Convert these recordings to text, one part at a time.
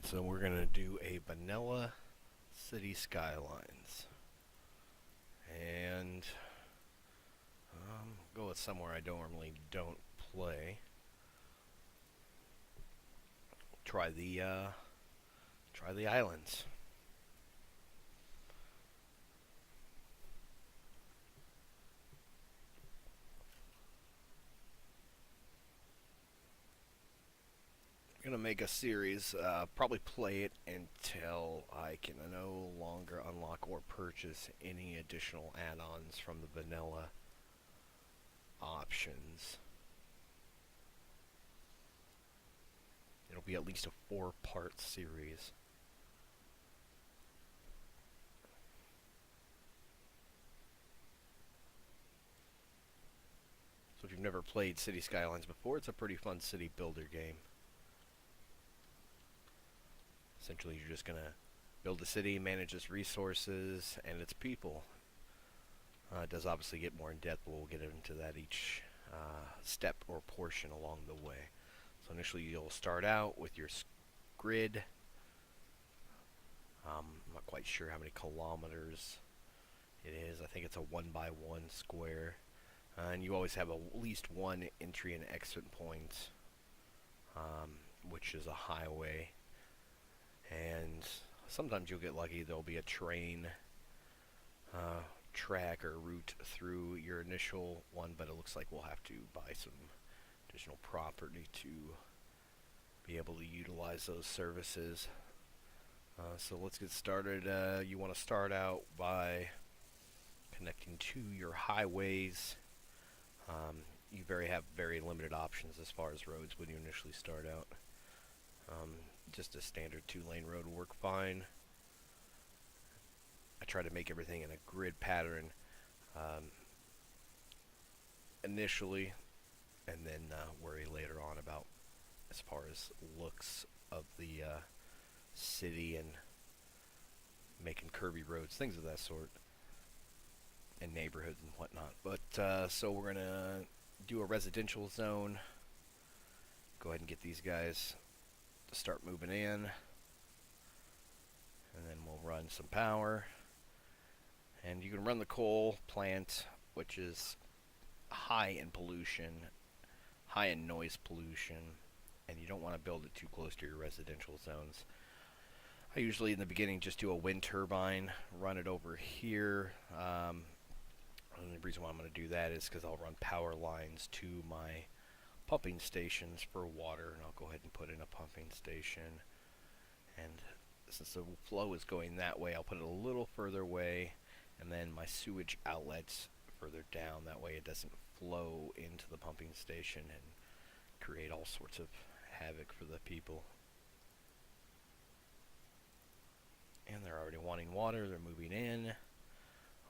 Alright, so we're going to do a vanilla City Skylines. And go with somewhere I normally don't play. Try the islands. I'm going to make a series, probably play it until I can no longer unlock or purchase any additional add-ons from the vanilla options. It'll be at least a 4-part series. So if you've never played City Skylines before, it's a pretty fun city builder game. Essentially, you're just going to build a city, manage its resources, and its people. It does obviously get more in depth, but we'll get into that each step or portion along the way. So initially, you'll start out with your grid. I'm not quite sure how many kilometers it is. I think it's a 1x1 square. And you always have at least one entry and exit point, which is a highway. And sometimes you'll get lucky. There'll be a train track or route through your initial one, but it looks like we'll have to buy some additional property to be able to utilize those services. So let's get started. You want to start out by connecting to your highways. You have very limited options as far as roads when you initially start out. Just a standard 2-lane road will work fine. I try to make everything in a grid pattern initially, and then worry later on about as far as looks of the city and making curvy roads, things of that sort, and neighborhoods and whatnot. But so we're gonna do a residential zone. Go ahead and get these guys to start moving in, and then we'll run some power. And you can run the coal plant, which is high in pollution, high in noise pollution, and you don't want to build it too close to your residential zones. I usually in the beginning just do a wind turbine, run it over here. And the reason why I'm going to do that is because I'll run power lines to my pumping stations for water, and I'll go ahead and put in a pumping station. And since the flow is going that way, I'll put it a little further away, and then my sewage outlets further down. That way it doesn't flow into the pumping station and create all sorts of havoc for the people. And they're already wanting water. They're moving in.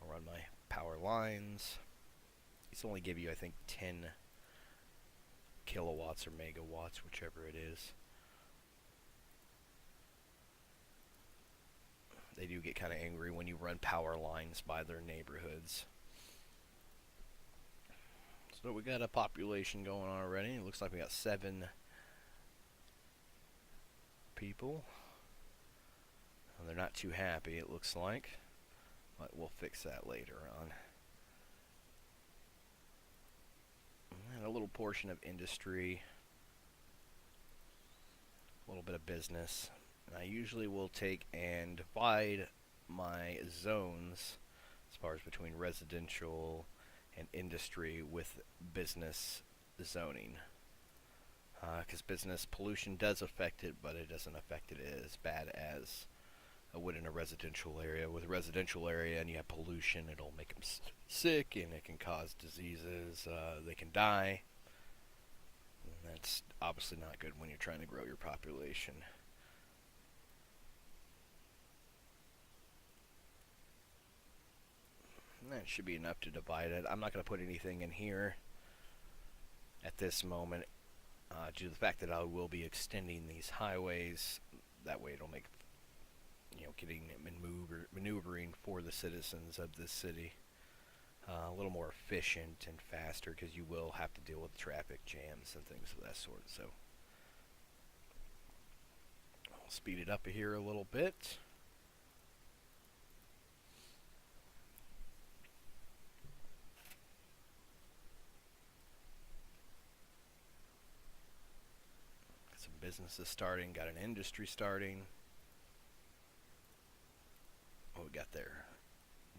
I'll run my power lines. These only give you, I think, 10 kilowatts or megawatts, whichever it is. They do get kind of angry when you run power lines by their neighborhoods. So we got a population going on already. It looks like we got 7 people. And they're not too happy, it looks like. But we'll fix that later on. And a little portion of industry. A little bit of business. I usually will take and divide my zones as far as between residential and industry with business zoning. Because business pollution does affect it, but it doesn't affect it as bad as it would in a residential area. With a residential area and you have pollution, it'll make them sick and it can cause diseases. They can die. And that's obviously not good when you're trying to grow your population. That should be enough to divide it. I'm not going to put anything in here at this moment due to the fact that I will be extending these highways. That way it'll make, getting maneuvering for the citizens of this city a little more efficient and faster, because you will have to deal with traffic jams and things of that sort. So Speed it up here a little bit. Got some businesses starting, got an industry starting. What we got there?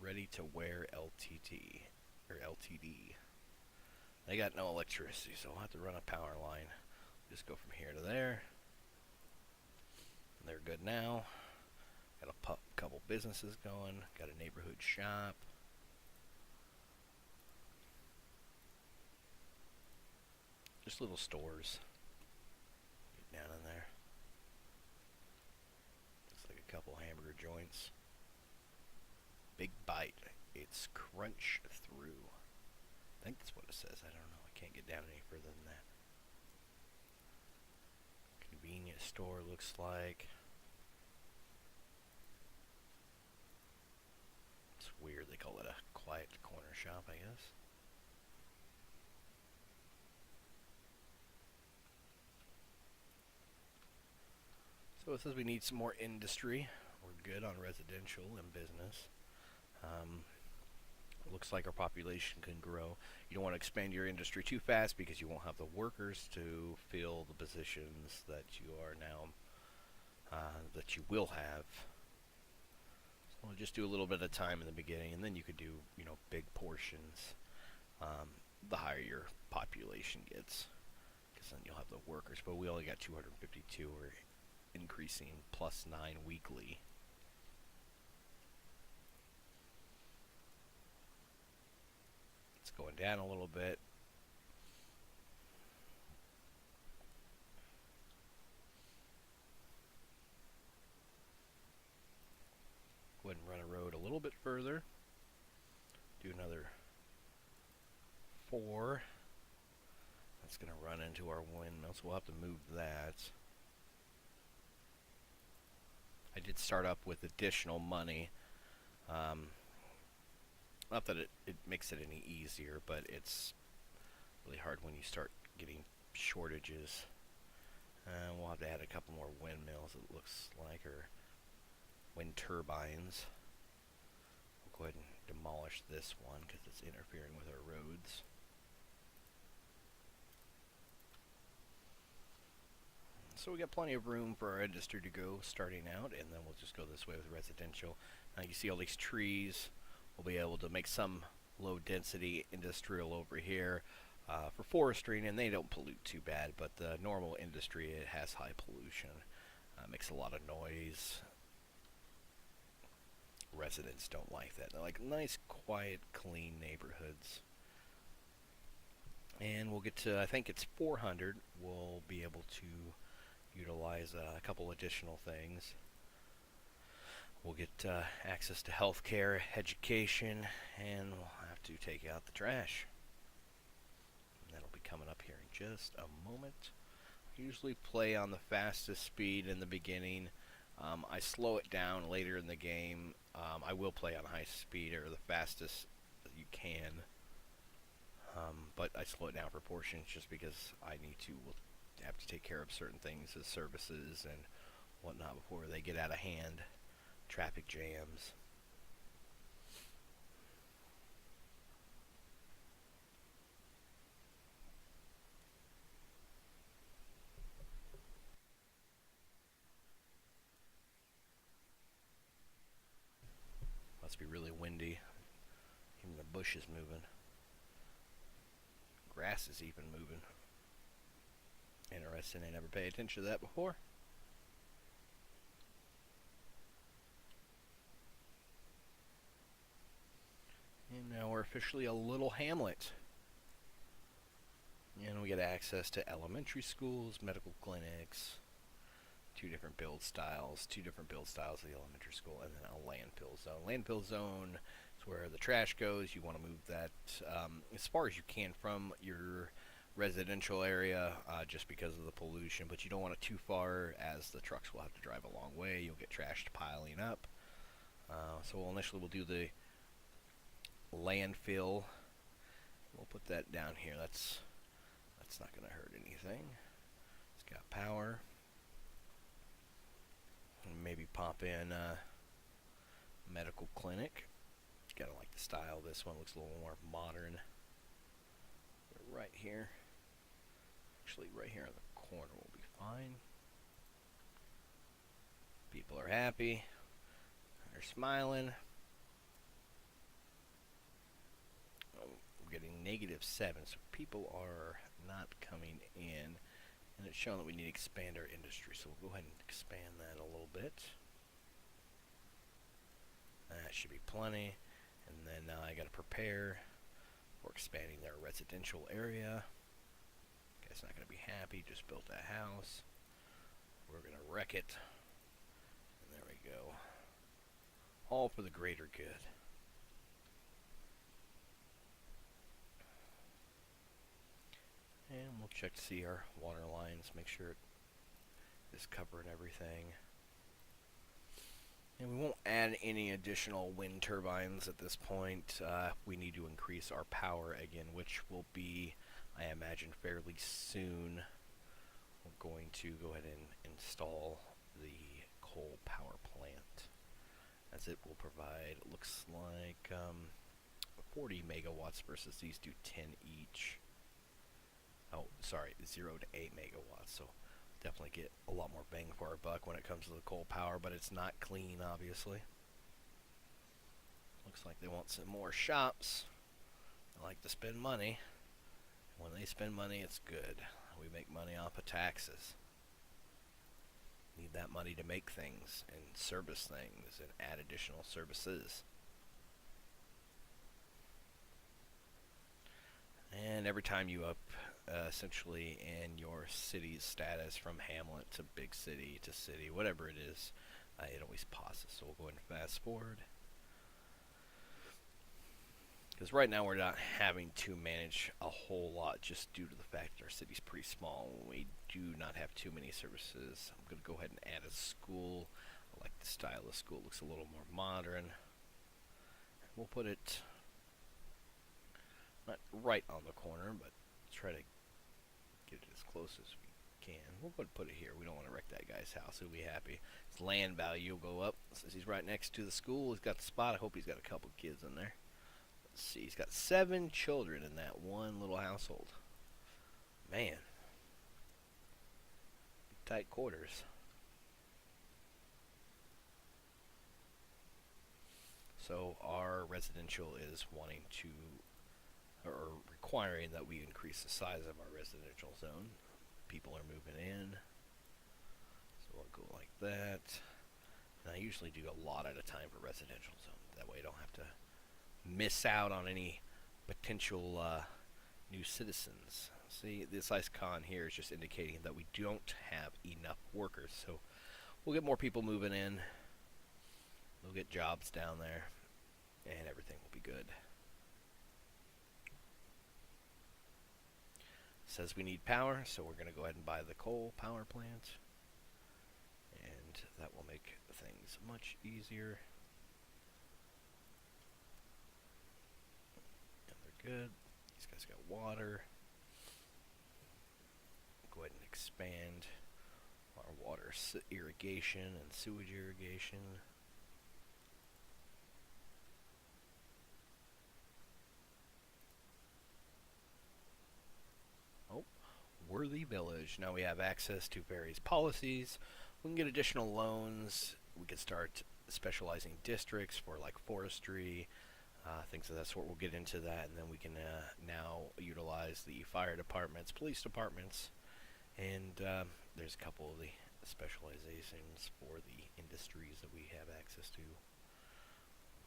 Ready to wear LTT or LTD. They got no electricity, so I'll have to run a power line. Just go from here to there. They're good now. Got a couple businesses going. Got a neighborhood shop. Just little stores. Get down in there. Looks like a couple hamburger joints. Big bite. It's crunch through. I think that's what it says. I don't know. I can't get down any further than that. Convenience store looks like. It's weird. They call it a quiet corner shop, I guess. So it says we need some more industry. We're good on residential and business. Looks like our population can grow. You don't want to expand your industry too fast because you won't have the workers to fill the positions that you are now, that you will have. So we'll just do a little bit of time in the beginning, and then you could do, big portions the higher your population gets, because then you'll have the workers. But we only got 252. We're increasing +9 weekly. It's going down a little bit. Go ahead and run a road a little bit further. Do another 4. That's going to run into our windmill, so we'll have to move that. I did start up with additional money. Not that it makes it any easier, but it's really hard when you start getting shortages. We'll have to add a couple more windmills, it looks like, or wind turbines. We'll go ahead and demolish this one because it's interfering with our roads. So we got plenty of room for our industry to go starting out, and then we'll just go this way with residential. Now you see all these trees. We'll be able to make some low density industrial over here for forestry, and they don't pollute too bad, but the normal industry, it has high pollution. Makes a lot of noise. Residents don't like that. They like nice, quiet, clean neighborhoods. And we'll get to, I think it's 400. We'll be able to utilize a couple additional things. We'll get access to healthcare, education, and we'll have to take out the trash. And that'll be coming up here in just a moment. I usually play on the fastest speed in the beginning. I slow it down later in the game. I will play on high speed or the fastest you can. But I slow it down for portions just because I will have to take care of certain things as services and whatnot before they get out of hand. Traffic jams. Must be really windy. Even the bush is moving. Grass is even moving. Interesting, I never paid attention to that before. And now we're officially a little hamlet. And we get access to elementary schools, medical clinics, two different build styles of the elementary school, and then a landfill zone. Landfill zone is where the trash goes. You want to move that as far as you can from your residential area just because of the pollution, but you don't want it too far as the trucks will have to drive a long way. You'll get trash piling up. So we'll do the landfill. We'll put that down here. That's not going to hurt anything. It's got power. up in medical clinic. Kind of like the style of this one. Looks a little more modern. Right here. Actually, right here in the corner will be fine. People are happy. They're smiling. Oh, we're getting -7, so people are not coming in. And it's showing that we need to expand our industry, so we'll go ahead and expand that a little bit. That should be plenty. And then now I got to prepare for expanding their residential area. Guy's not going to be happy, just built that house. We're going to wreck it. And there we go. All for the greater good. And we'll check to see our water lines, make sure it is covering everything. And we won't add any additional wind turbines at this point. We need to increase our power again, which will be, I imagine, fairly soon. We're going to go ahead and install the coal power plant, as it will provide, looks like 40 megawatts versus these do 10 each. Oh, sorry, 0 to 8 megawatts, so definitely get a lot more bang for our buck when it comes to the coal power, but it's not clean, obviously. Looks like they want some more shops. They like to spend money. When they spend money, it's good. We make money off of taxes. Need that money to make things and service things and add additional services. And every time you up essentially in your city's status from hamlet to big city to city, whatever it is, it always pauses. So we'll go ahead and fast forward. Because right now we're not having to manage a whole lot just due to the fact that our city's pretty small. We do not have too many services. I'm going to go ahead and add a school. I like the style of the school. It looks a little more modern. We'll put it not right on the corner, but try to get it as close as we can. We'll put it here. We don't want to wreck that guy's house. He'll be happy. His land value will go up since he's right next to the school. He's got the spot. I hope he's got a couple kids in there. Let's see. He's got 7 children in that one little household. Man. Tight quarters. So our residential is wanting to, or requiring that we increase the size of our residential zone. People are moving in. So we'll go like that. And I usually do a lot at a time for residential zone. That way I don't have to miss out on any potential new citizens. See, this icon here is just indicating that we don't have enough workers. So we'll get more people moving in. We'll get jobs down there. And everything will be good. Says we need power, so we're going to go ahead and buy the coal power plant. And that will make things much easier. And they're good. These guys got water. Go ahead and expand our water irrigation and sewage irrigation. Worthy Village. Now we have access to various policies. We can get additional loans. We can start specializing districts for like forestry, things of that sort. We'll get into that, and then we can now utilize the fire departments, police departments, and there's a couple of the specializations for the industries that we have access to.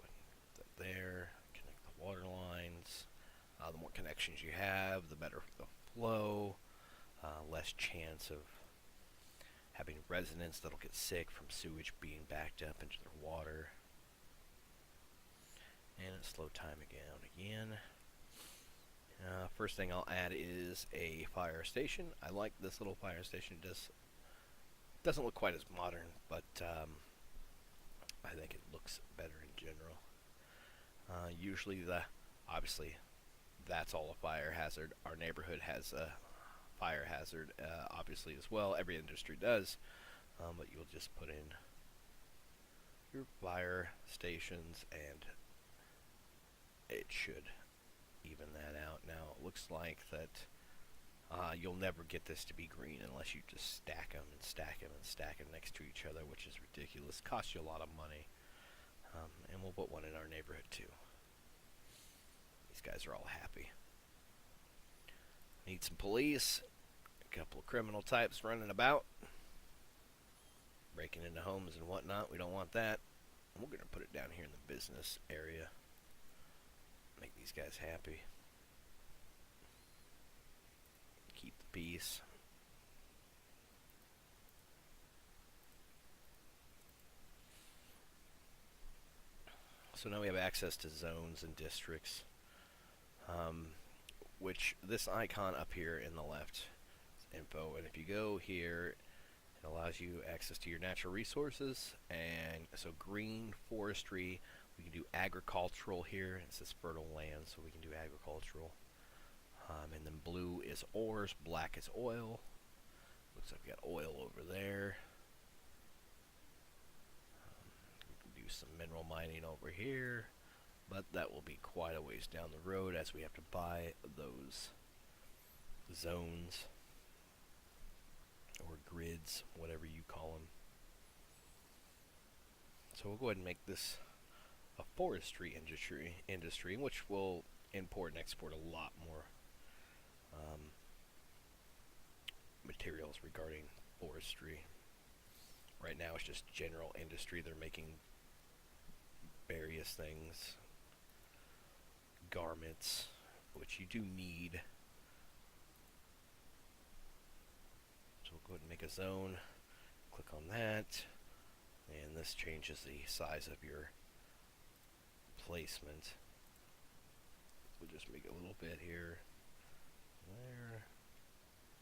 Put that there. Connect the water lines. The more connections you have, the better the flow. Less chance of having residents that'll get sick from sewage being backed up into their water. And it's slow timing down again. First thing I'll add is a fire station. I like this little fire station. It doesn't look quite as modern, but I think it looks better in general. Usually obviously that's all a fire hazard. Our neighborhood has a fire hazard obviously as well. Every industry does, but you'll just put in your fire stations, and it should even that out. Now it looks like that you'll never get this to be green unless you just stack them and stack them and stack them next to each other, which is ridiculous. Costs you a lot of money. And we'll put one in our neighborhood too. These guys are all happy. Need some police. A couple of criminal types running about, breaking into homes and whatnot. We don't want that. We're going to put it down here in the business area. Make these guys happy. Keep the peace. So now we have access to zones and districts, which this icon up here in the left info, and if you go here, it allows you access to your natural resources. And so green, forestry, we can do agricultural here. It says fertile land, so we can do agricultural. And then blue is ores, black is oil. Looks like we got oil over there. We can do some mineral mining over here, but that will be quite a ways down the road as we have to buy those zones or grids, whatever you call them. So we'll go ahead and make this a forestry industry, which will import and export a lot more materials regarding forestry. Right now it's just general industry. They're making various things, garments, which you do need. So we'll go ahead and make a zone, click on that, and this changes the size of your placement. We'll just make it a little bit here, there,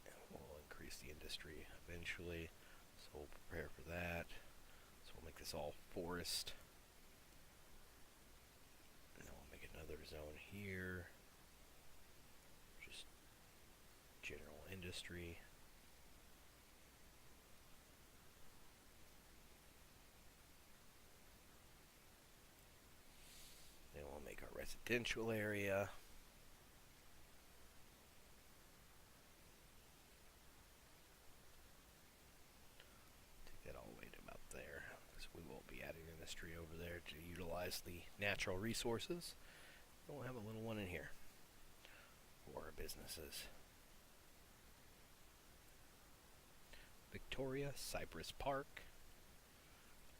and we'll increase the industry eventually. So we'll prepare for that. So we'll make this all forest. And then we'll make another zone here, just general industry. Then we'll make our residential area. Industry over there to utilize the natural resources. And we'll have a little one in here for our businesses. Victoria, Cypress Park,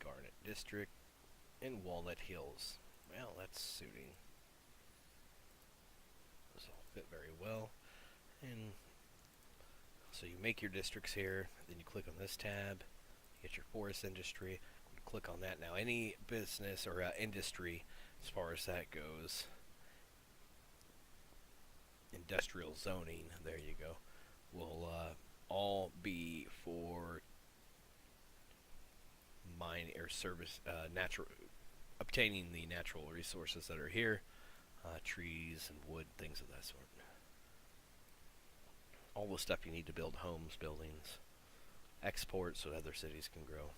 Garnet District, and Walnut Hills. Well, that's suiting. Those all fit very well. And so you make your districts here, then you click on this tab, you get your forest industry. Click on that now. Any business or industry, as far as that goes, industrial zoning, there you go, will all be for mine or service, natural, obtaining the natural resources that are here, trees and wood, things of that sort. All the stuff you need to build homes, buildings, export so other cities can grow.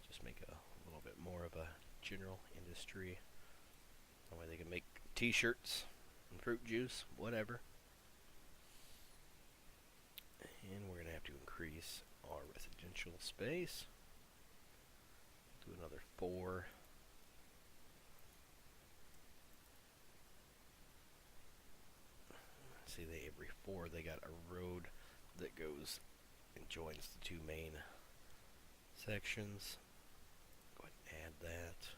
Just make a little bit more of a general industry. That way they can make t-shirts and fruit juice, whatever. And we're going to have to increase our residential space. Do another 4. See, every 4 they got a road that goes and joins the 2 main sections. Add that.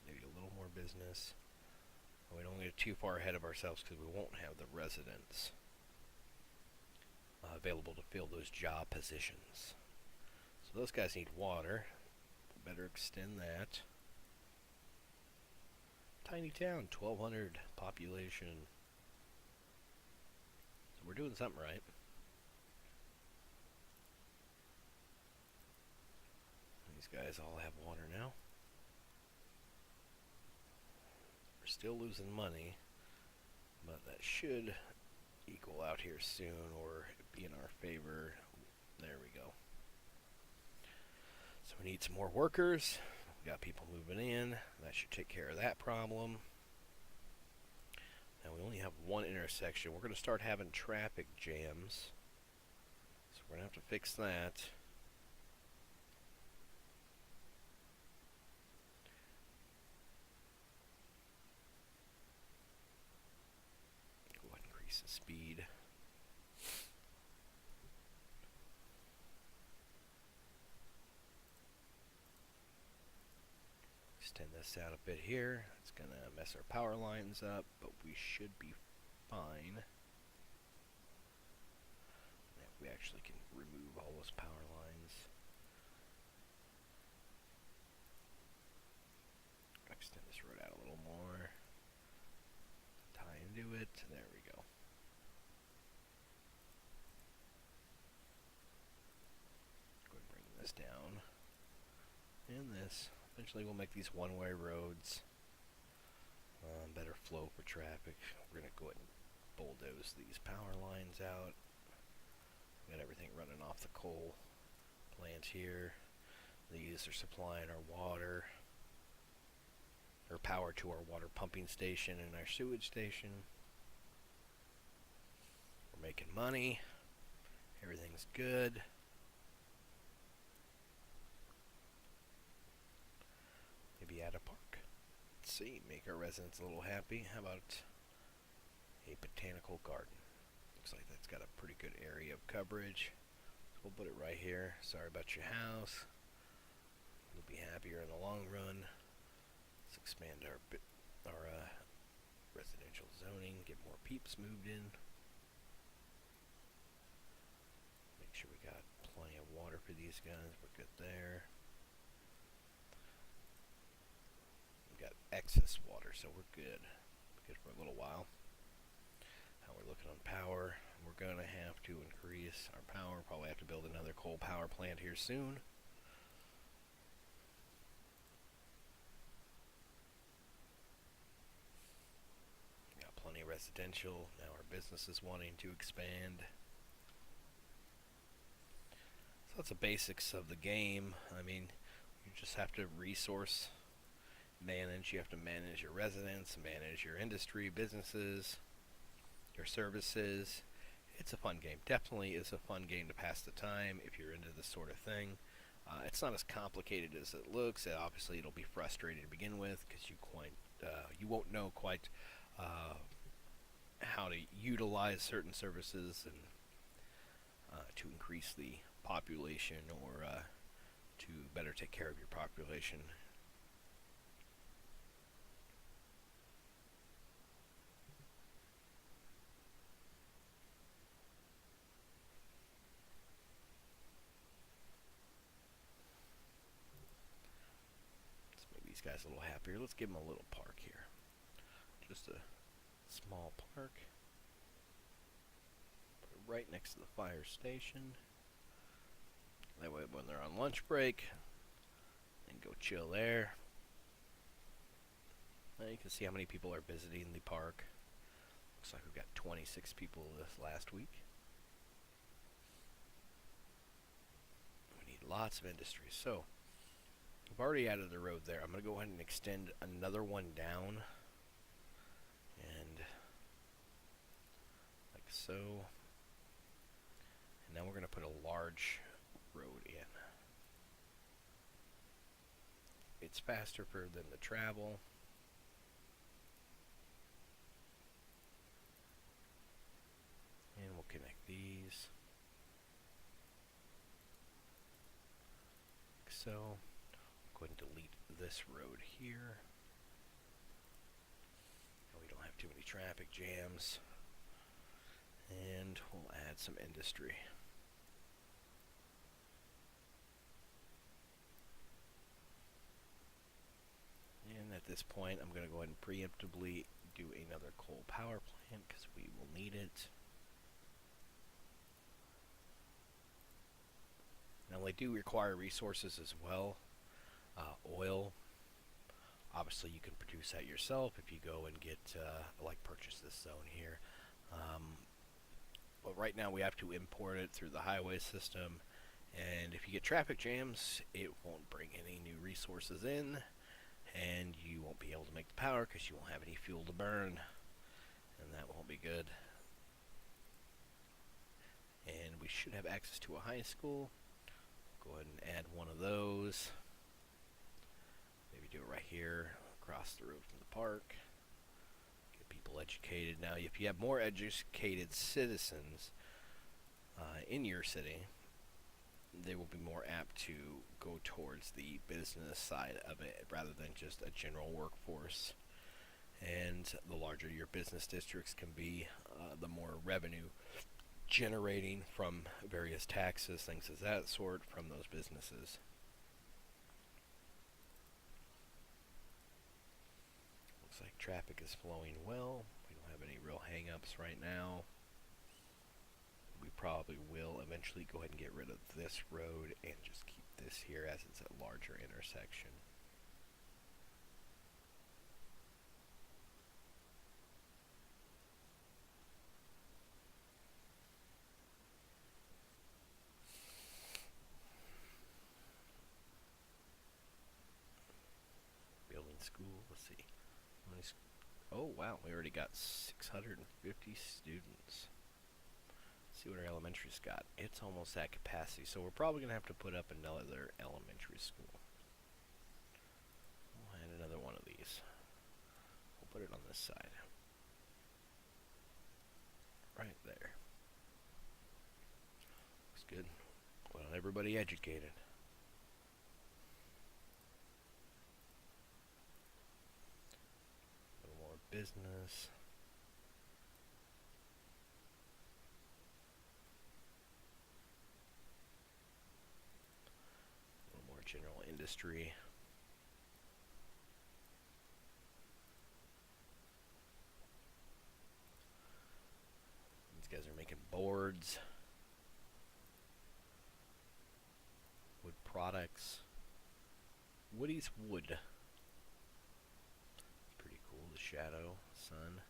Maybe a little more business. We don't get too far ahead of ourselves because we won't have the residents available to fill those job positions. So those guys need water. Better extend that. Tiny town, 1,200 population. We're doing something right. These guys all have water now. We're still losing money. But that should equal out here soon or be in our favor. There we go. So we need some more workers. We got people moving in. That should take care of that problem. Now we only have one intersection. We're going to start having traffic jams. So we're going to have to fix that. Go ahead and increase the speed. Extend this out a bit here. It's going to mess our power lines up, but we should be fine. We actually can remove all those power lines. Extend this road out a little more. Tie into it. There we go. Go ahead and bring this down. And this. Eventually we'll make these one-way roads. Better flow for traffic. We're going to go ahead and bulldoze these power lines out. Got everything running off the coal plant here. These are supplying our water, or power to our water pumping station and our sewage station. We're making money. Everything's good. Maybe add a park. Let's see, make our residents a little happy. How about a botanical garden? Looks like that's got a pretty good area of coverage. So we'll put it right here. Sorry about your house. You'll be happier in the long run. Let's expand our residential zoning. Get more peeps moved in. Make sure we got plenty of water for these guys. We're good there. We got excess water, so we're good. Good for a little while. How we're looking on power. We're going to have to increase our power. Probably have to build another coal power plant here soon. Got plenty of residential. Now our business is wanting to expand. So that's the basics of the game. I mean, you just have to resource manage. You have to manage your residents, manage your industry, businesses, your services. It's a fun game. Definitely is a fun game to pass the time if you're into this sort of thing. It's not as complicated as it looks. Obviously, it'll be frustrating to begin with because you won't know quite how to utilize certain services and to increase the population or to better take care of your population. Guys a little happier. Let's give them a little park here. Just a small park. Put it right next to the fire station. That way when they're on lunch break, they can go chill there. Now you can see how many people are visiting the park. Looks like we've got 26 people this last week. We need lots of industry. So I've already added the road there. I'm going to go ahead and extend another one down. And like so. And now we're going to put a large road in. It's faster for them to travel. And we'll connect these. Like so. Go ahead and delete this road here. And we don't have too many traffic jams. And we'll add some industry. And at this point, I'm going to go ahead and preemptively do another coal power plant because we will need it. Now, they do require resources as well. Oil. Obviously, you can produce that yourself if you go and get, purchase this zone here. Um, but right now we have to import it through the highway system. And if you get traffic jams, it won't bring any new resources in, and you won't be able to make the power because you won't have any fuel to burn, and that won't be good. And we should have access to a high school. Go ahead and add one of those. Maybe do it right here, across the road from the park. Get people educated. Now, if you have more educated citizens in your city, they will be more apt to go towards the business side of it rather than just a general workforce. And the larger your business districts can be, the more revenue generating from various taxes, things of that sort, from those businesses. Looks like traffic is flowing well. We don't have any real hang-ups right now. We probably will eventually go ahead and get rid of this road and just keep this here as it's a larger intersection. Building school, let's see. Oh wow, we already got 650 students. See what our elementary's got. It's almost at capacity, so we're probably going to have to put up another elementary school. We'll add another one of these. We'll put it on this side. Right there. Looks good. Well, everybody educated. A little more business. A little more general industry. These guys are making boards. Wood products. Woody's wood. Pretty cool. The shadow, sun.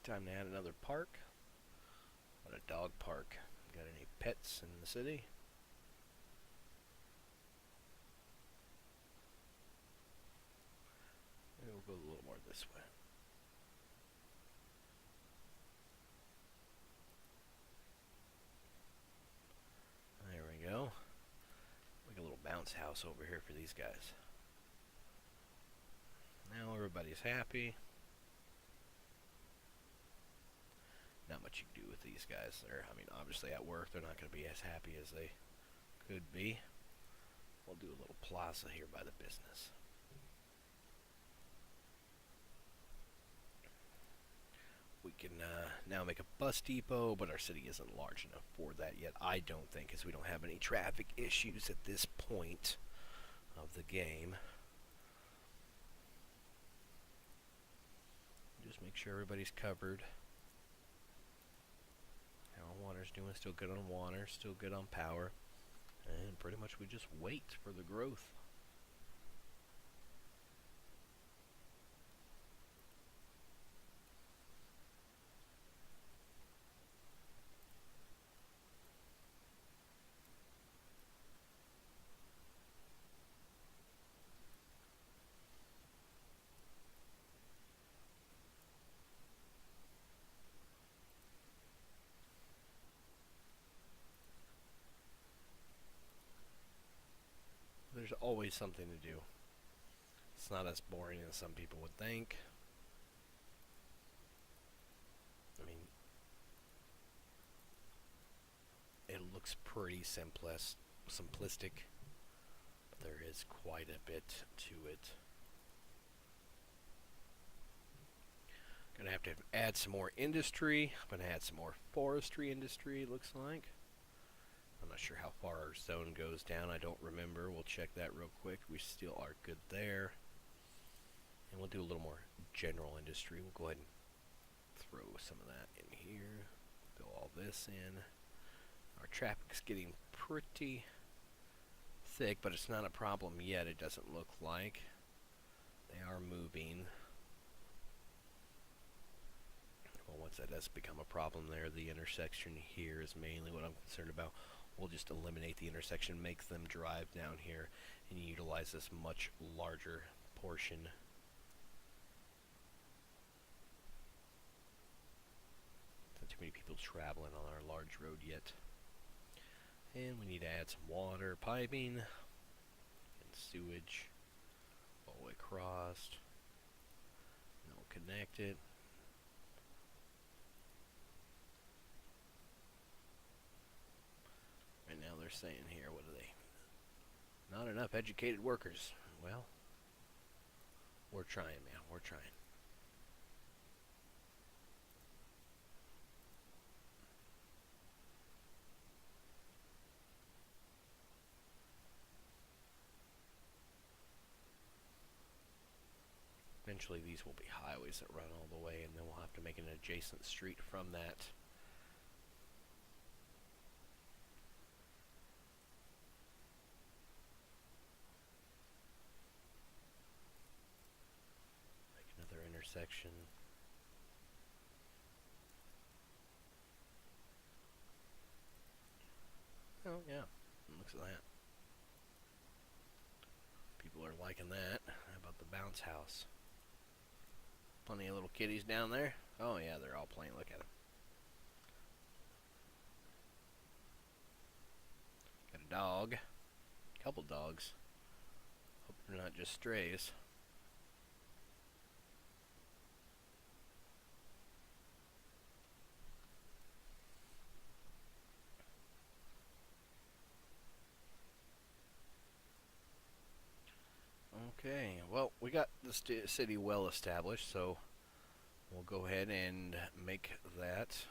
Time to add another park. What a dog park. Got any pets in the city? Maybe we'll go a little more this way. There we go. Like a little bounce house over here for these guys. Now everybody's happy. Not much you can do with these guys. They're, obviously at work, they're not going to be as happy as they could be. We'll do a little plaza here by the business. We can now make a bus depot, but our city isn't large enough for that yet, I don't think, because we don't have any traffic issues at this point of the game. Just make sure everybody's covered. How water's doing? Still good on water, still good on power. And pretty much we just wait for the growth. There's always something to do. It's not as boring as some people would think. It looks pretty simplistic, but there is quite a bit to it. Gonna have to add some more industry. I'm gonna add some more forestry industry, it looks like. I'm not sure how far our zone goes down. I don't remember. We'll check that real quick. We still are good there. And we'll do a little more general industry. We'll go ahead and throw some of that in here. Fill all this in. Our traffic's getting pretty thick, but it's not a problem yet. It doesn't look like. They are moving. Well, once that does become a problem there, the intersection here is mainly what I'm concerned about. We'll just eliminate the intersection, make them drive down here, and utilize this much larger portion. Not too many people traveling on our large road yet. And we need to add some water piping and sewage all the way across. And we'll connect it. Right now they're saying here, what are they? Not enough educated workers. Well, we're trying, man. We're trying. Eventually these will be highways that run all the way, and then we'll have to make an adjacent street from that. Make another intersection. Oh yeah, looks like that. People are liking that. How about the bounce house? Plenty of little kitties down there. Oh yeah, they're all playing. Look at them. Got a dog. Couple dogs. Hope they're not just strays. Okay, well, we got the city well established, so we'll go ahead and make that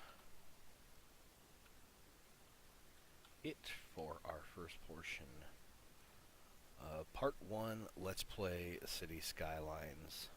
it for our first portion. Part 1, let's play Cities Skylines